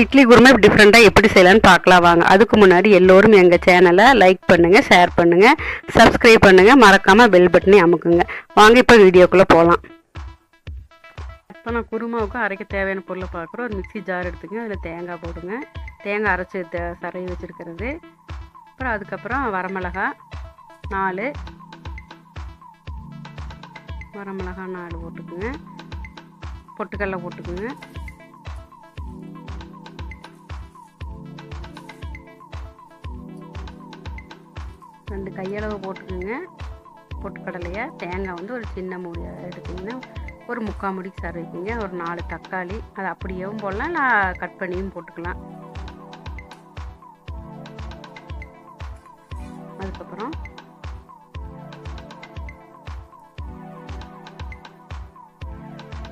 இட்லி குருமா டிஃப்ரெண்ட்டாக எப்படி செய்யலான்னு பார்க்கலாம் வாங்க. அதுக்கு முன்னாடி எல்லோரும் எங்கள் சேனலை லைக் பண்ணுங்கள், ஷேர் பண்ணுங்கள், சப்ஸ்கிரைப் பண்ணுங்கள், மறக்காமல் பெல் பட்டனை அமுக்குங்க. வாங்க இப்போ வீடியோக்குள்ளே போகலாம். இப்போ நான் குருமாவுக்கு அரைக்க தேவையான பொருளை பார்க்குறோம். ஒரு மிக்ஸி ஜார் எடுத்துங்க, அதில் தேங்காய் போடுங்க. தேங்காய் அரைச்சி சரையை வச்சுருக்கிறது. அப்புறம் அதுக்கப்புறம் வரமிளகா 4 போட்டுக்குங்க. பொட்டுக்கடலை போட்டுக்குங்க. ரெண்டு கையளவு போட்டுக்கோங்க பொட்டுக்கடலையை. தேங்காய் வந்து ஒரு சின்ன மூடி எடுத்திங்கன்னா ஒரு 3/4 மூடிக்கு சரைக்குங்க. ஒரு 4 தக்காளி, அது அப்படியேவும் போடலாம், நான் கட் பண்ணியும் போட்டுக்கலாம். அதுக்கப்புறம்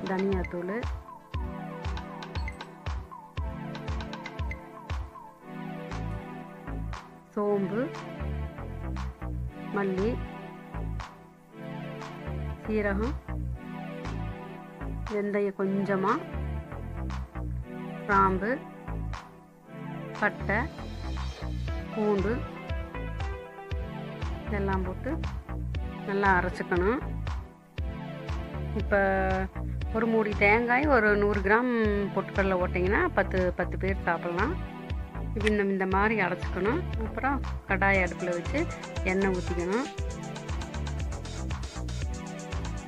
தனியாத்தூள், சோம்பு, மல்லி, சீரகம், வெந்தயம் கொஞ்சமாக, கிராம்பு, பட்டை, பூண்டு இதெல்லாம் போட்டு நல்லா அரைச்சிக்கணும். இப்போ ஒரு மூடி தேங்காய், ஒரு 100 கிராம் பொட்டுக்கடலை போட்டிங்கன்னா 10 பேர் சாப்பிட்லாம். இந்த மாதிரி அரைச்சிக்கணும். அப்புறம் கடாயை அடுப்பில் வச்சு எண்ணெய் ஊற்றிக்கணும்.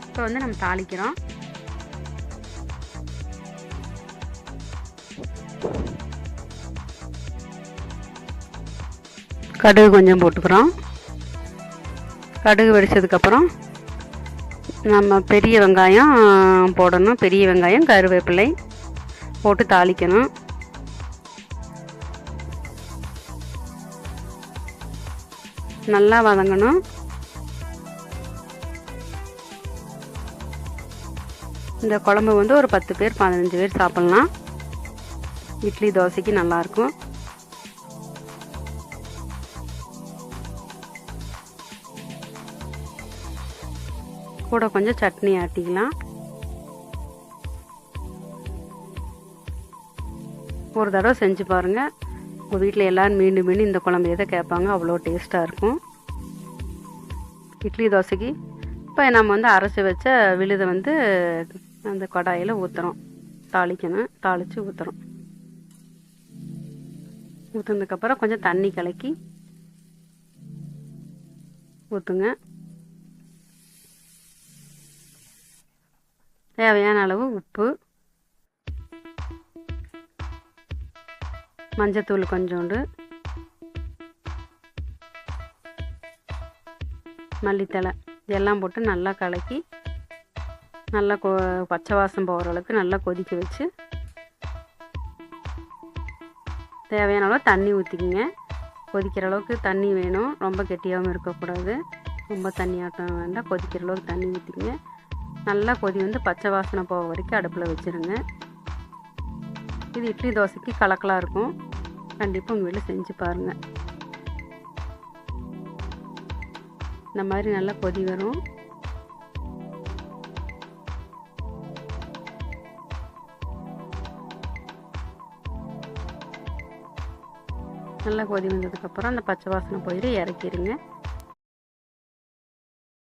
இப்போ வந்து நம்ம தாளிக்கிறோம். கடுகு கொஞ்சம் போட்டுக்கிறோம். கடுகு வெடிச்சதுக்கப்புறம் நம்ம பெரிய வெங்காயம் போடணும். பெரிய வெங்காயம், கருவேப்பிலை போட்டு தாளிக்கணும். நல்லா வதங்கணும். இந்த குழம்பு வந்து ஒரு 10 பேர் 15 பேர் சாப்பிட்லாம். இட்லி தோசைக்கு நல்லாயிருக்கும். கூட கொஞ்சம் சட்னி ஆட்டிக்கலாம். ஒரு தடவை செஞ்சு பாருங்கள். உங்கள் வீட்டில் எல்லோரும் மீண்டும் மீண்டும் இந்த குழம்பு எதை கேட்பாங்க. அவ்வளோ டேஸ்ட்டாக இருக்கும் இட்லி தோசைக்கு. இப்போ நம்ம வந்து அரைச்சி வச்ச விழுதை வந்து அந்த கடாயில் ஊற்றுறோம். தாளிக்கணும். தாளித்து ஊற்றுறோம். ஊற்றுனதுக்கப்புறம் கொஞ்சம் தண்ணி கலக்கி ஊற்றுங்க. தேவையான அளவு உப்பு, மஞ்சத்தூள் கொஞ்சோண்டு, மல்லித்தழை இதெல்லாம் போட்டு நல்லா கலக்கி நல்லா பச்சை வாசம் போகிற அளவுக்கு நல்லா கொதிக்க வச்சு தேவையான அளவு தண்ணி ஊற்றிக்கிங்க. கொதிக்கிற அளவுக்கு தண்ணி வேணும். ரொம்ப கெட்டியாகவும் இருக்கக்கூடாது, ரொம்ப தண்ணியாட்டம் வேண்டாம். கொதிக்கிற அளவுக்கு தண்ணி ஊற்றிக்கிங்க. நல்லா கொதி வந்து பச்சை வாசனை போக வரைக்கும் அடுப்பில் வச்சுருங்க. இது இட்லி தோசைக்கு கலக்கலாக இருக்கும். கண்டிப்பாக உங்கள் வீட்டில் செஞ்சு பாருங்கள். இந்த மாதிரி நல்லா கொதி வரும். நல்லா கொதி வந்ததுக்கப்புறம் அந்த பச்சை வாசனை போயிட்டு இறக்கிடுங்க.